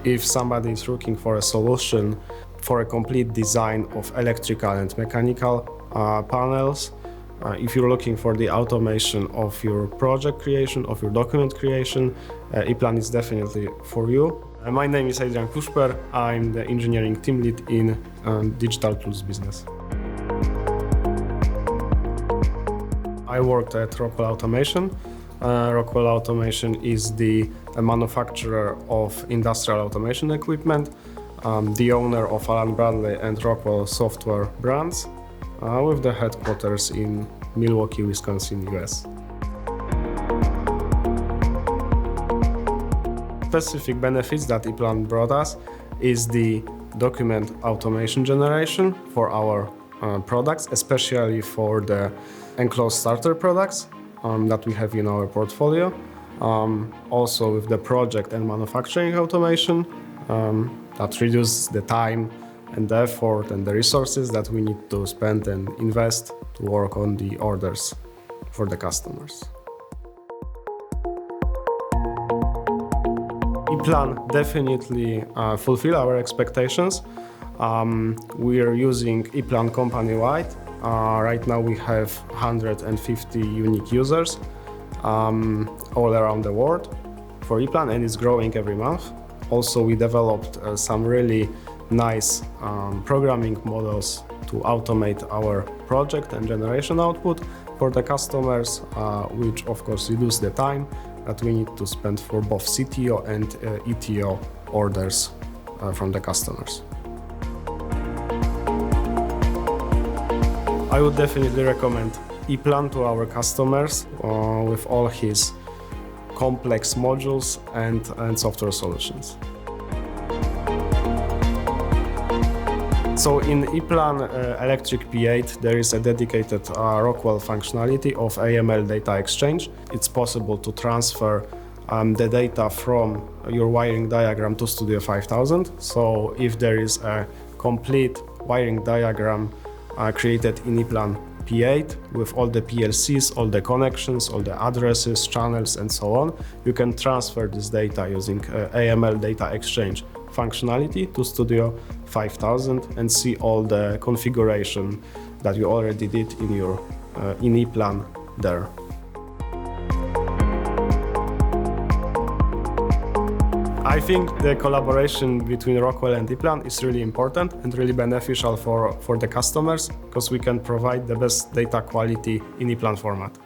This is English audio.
If somebody is looking for a solution for a complete design of electrical and mechanical panels, if you're looking for the automation of your project creation, of your document creation, Eplan is definitely for you. My name is Adrian Kuszper. I'm the engineering team lead in digital tools business. I worked at Rockwell Automation. Rockwell Automation is the manufacturer of industrial automation equipment, the owner of Allen Bradley and Rockwell software brands, with the headquarters in Milwaukee, Wisconsin, US. Specific benefits that Eplan brought us is the document automation generation for our products, especially for the enclosed starter products that we have in our portfolio. Also with the project and manufacturing automation that reduces the time and the effort and the resources that we need to spend and invest to work on the orders for the customers. Eplan definitely fulfill our expectations. We are using Eplan company-wide. Right now we have 150 unique users all around the world for Eplan, and it's growing every month. Also, we developed some really nice programming models to automate our project and generation output for the customers, which of course reduce the time that we need to spend for both CTO and ETO orders from the customers. I would definitely recommend Eplan to our customers with all his complex modules and software solutions. So in Eplan Electric P8 there is a dedicated Rockwell functionality of AML Data Exchange. It's possible to transfer the data from your wiring diagram to Studio 5000. So if there is a complete wiring diagram created in Eplan P8 with all the PLCs, all the connections, all the addresses, channels and so on, you can transfer this data using AML Data Exchange functionality to Studio 5000 and see all the configuration that you already did in your in Eplan there. I think the collaboration between Rockwell and Eplan is really important and really beneficial for the customers, because we can provide the best data quality in Eplan format.